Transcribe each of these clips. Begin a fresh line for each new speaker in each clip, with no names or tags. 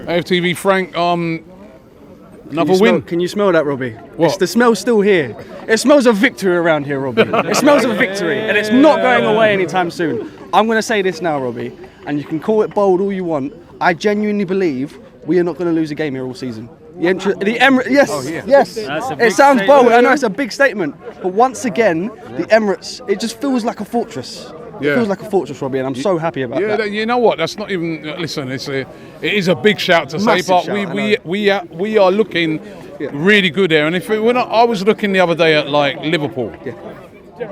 AFTV Frank, another win.
Can you smell that, Robbie?
What?
The smell's still here. It smells of victory around here, Robbie. It smells of victory, and it's not going away anytime soon. I'm going to say this now, Robbie, and you can call it bold all you want. I genuinely believe we are not going to lose a game here all season. The Emirates, yes. It sounds bold. I know it's a big statement, but once again, the Emirates, it just feels like a fortress. It feels like a fortress, Robbie, and I'm so happy about that.
Yeah, you know what? That's not even. Listen, it is a big shout to say, but we are looking really good there. And I was looking the other day at like Liverpool. Yeah.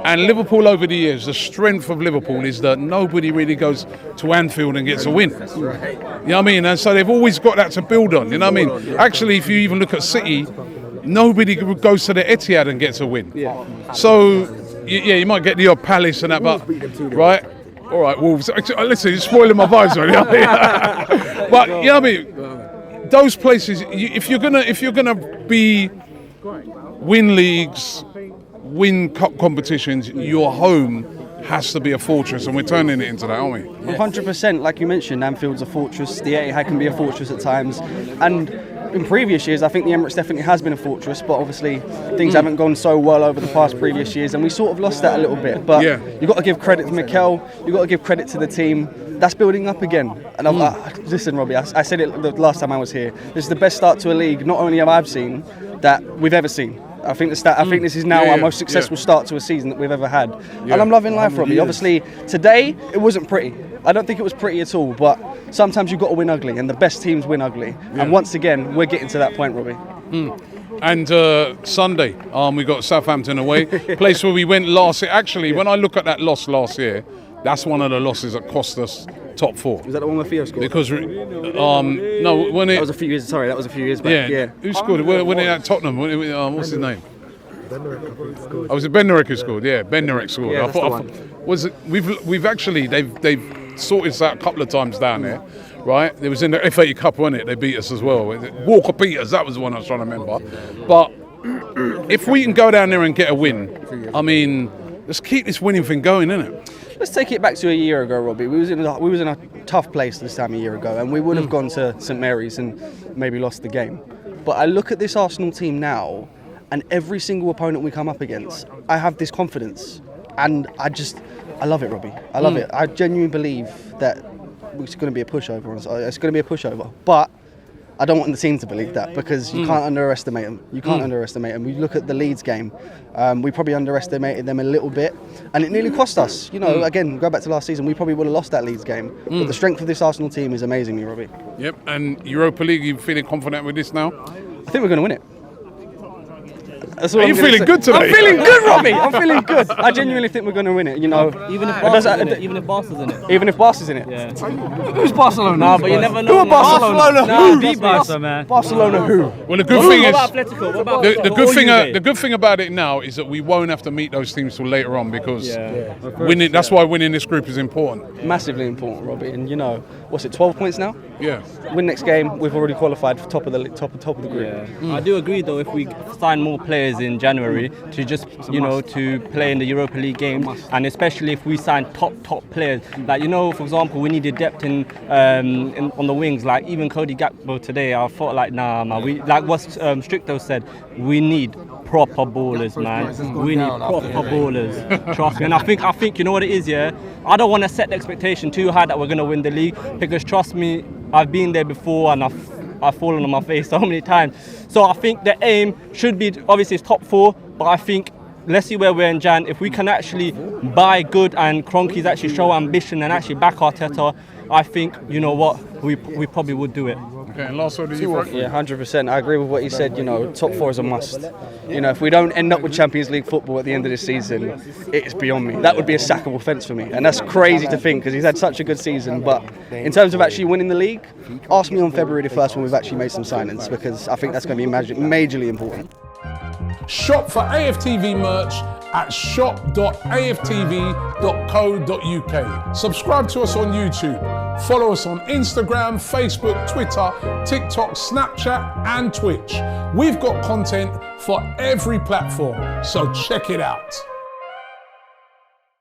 And Liverpool over the years, the strength of Liverpool is that nobody really goes to Anfield and gets a win. That's right. You know what I mean? And so they've always got that to build on. You know what I mean? Actually, if you even look at City, nobody goes to the Etihad and gets a win. Yeah. So, you might get the odd Palace and that, but right? All right, Wolves. Listen, you're spoiling my vibes, right? But you know what I mean? Those places, if you're gonna win leagues, win cup competitions, your home has to be a fortress, and we're turning it into that, aren't we?
100%. Like you mentioned, Anfield's a fortress. The Etihad can be a fortress at times, and in previous years, I think the Emirates definitely has been a fortress, but obviously things haven't gone so well over the past previous years, and we sort of lost that a little bit. But you've got to give credit to Mikel, you've got to give credit to the team. That's building up again. And listen, Robbie, I said it the last time I was here. This is the best start to a league, not only have I seen, that we've ever seen. I think this is now our most successful start to a season that we've ever had. And I'm loving life, Robbie. Obviously, today, it wasn't pretty. I don't think it was pretty at all, but sometimes you've got to win ugly, and the best teams win ugly. Yeah. And once again, we're getting to that point, Robbie.
And Sunday, we got Southampton away, place where we went last year. Actually, when I look at that loss last year, that's one of the losses that cost us top four.
Was that the one where Theo scored?
Because no, when
that was a few years. Sorry, that was a few years back. Yeah.
Who scored? When it at Tottenham? What's his name? Oh, was it Bednarek who scored? Yeah, Bednarek scored.
Yeah, that's the one.
We've actually they've sorted this out a couple of times down there, right? It was in the FA Cup, wasn't it? They beat us as well. Walker Peters, that was the one I was trying to remember. But if we can go down there and get a win, I mean, let's keep this winning thing going, innit?
Let's take it back to a year ago, Robbie. We was in a tough place this time a year ago, and we would have gone to St Mary's and maybe lost the game. But I look at this Arsenal team now, and every single opponent we come up against, I have this confidence, and I love it, Robbie. I love it. I genuinely believe that it's going to be a pushover. It's going to be a pushover, but I don't want the team to believe that, because you can't underestimate them. You can't underestimate them. We look at the Leeds game. We probably underestimated them a little bit, and it nearly cost us. You know, again, go back to last season, we probably would have lost that Leeds game. But the strength of this Arsenal team is amazing, Robbie.
Yep, and Europa League, you feeling confident with this now?
I think we're going to win it.
Are you feeling good today?
I'm feeling good, Robbie. I'm feeling good. I genuinely think we're going to win it. You know,
even if Barca's in it. Even if Barca's in it.
Even if Barca's in it.
Yeah.
Who's Barcelona?
No, but you never know.
Who are Barcelona?
No, beat Barca, man.
Barcelona who?
Well, the good thing is,
what about Atletico? What about
the good thing about it now is that we won't have to meet those teams till later on, because winning. That's why winning this group is important.
Massively important, Robbie. And you know, what's it? 12 points now.
Yeah.
Win next game, we've already qualified for top of the group.
Yeah. I do agree though. If we sign more players in January to just to play in the Europa League games, and especially if we sign top players, like for example, we needed depth in on the wings. Like even Cody Gakpo today, I thought like we like what Stricto said, we need proper ballers, man. We need proper ballers. Trust me. And I think you know what it is, yeah? I don't want to set the expectation too high that we're going to win the league, because trust me, I've been there before and I've fallen on my face so many times. So I think the aim should be, obviously it's top four, but I think let's see where we're in Jan. If we can actually buy good and Kroenke's actually show ambition and actually back Arteta, I think, you know what, we probably would do it.
Okay, and last word to you, Frank?
Yeah, 100%. I agree with what you said. You know, top four is a must. You know, if we don't end up with Champions League football at the end of this season, it's beyond me. That would be a sackable offence for me, and that's crazy to think, because he's had such a good season. But in terms of actually winning the league, ask me on February the 1st when we've actually made some signings, because I think that's going to be majorly important.
Shop for AFTV merch at shop.aftv.co.uk. Subscribe to us on YouTube. Follow us on Instagram, Facebook, Twitter, TikTok, Snapchat and Twitch. We've got content for every platform, so check it out.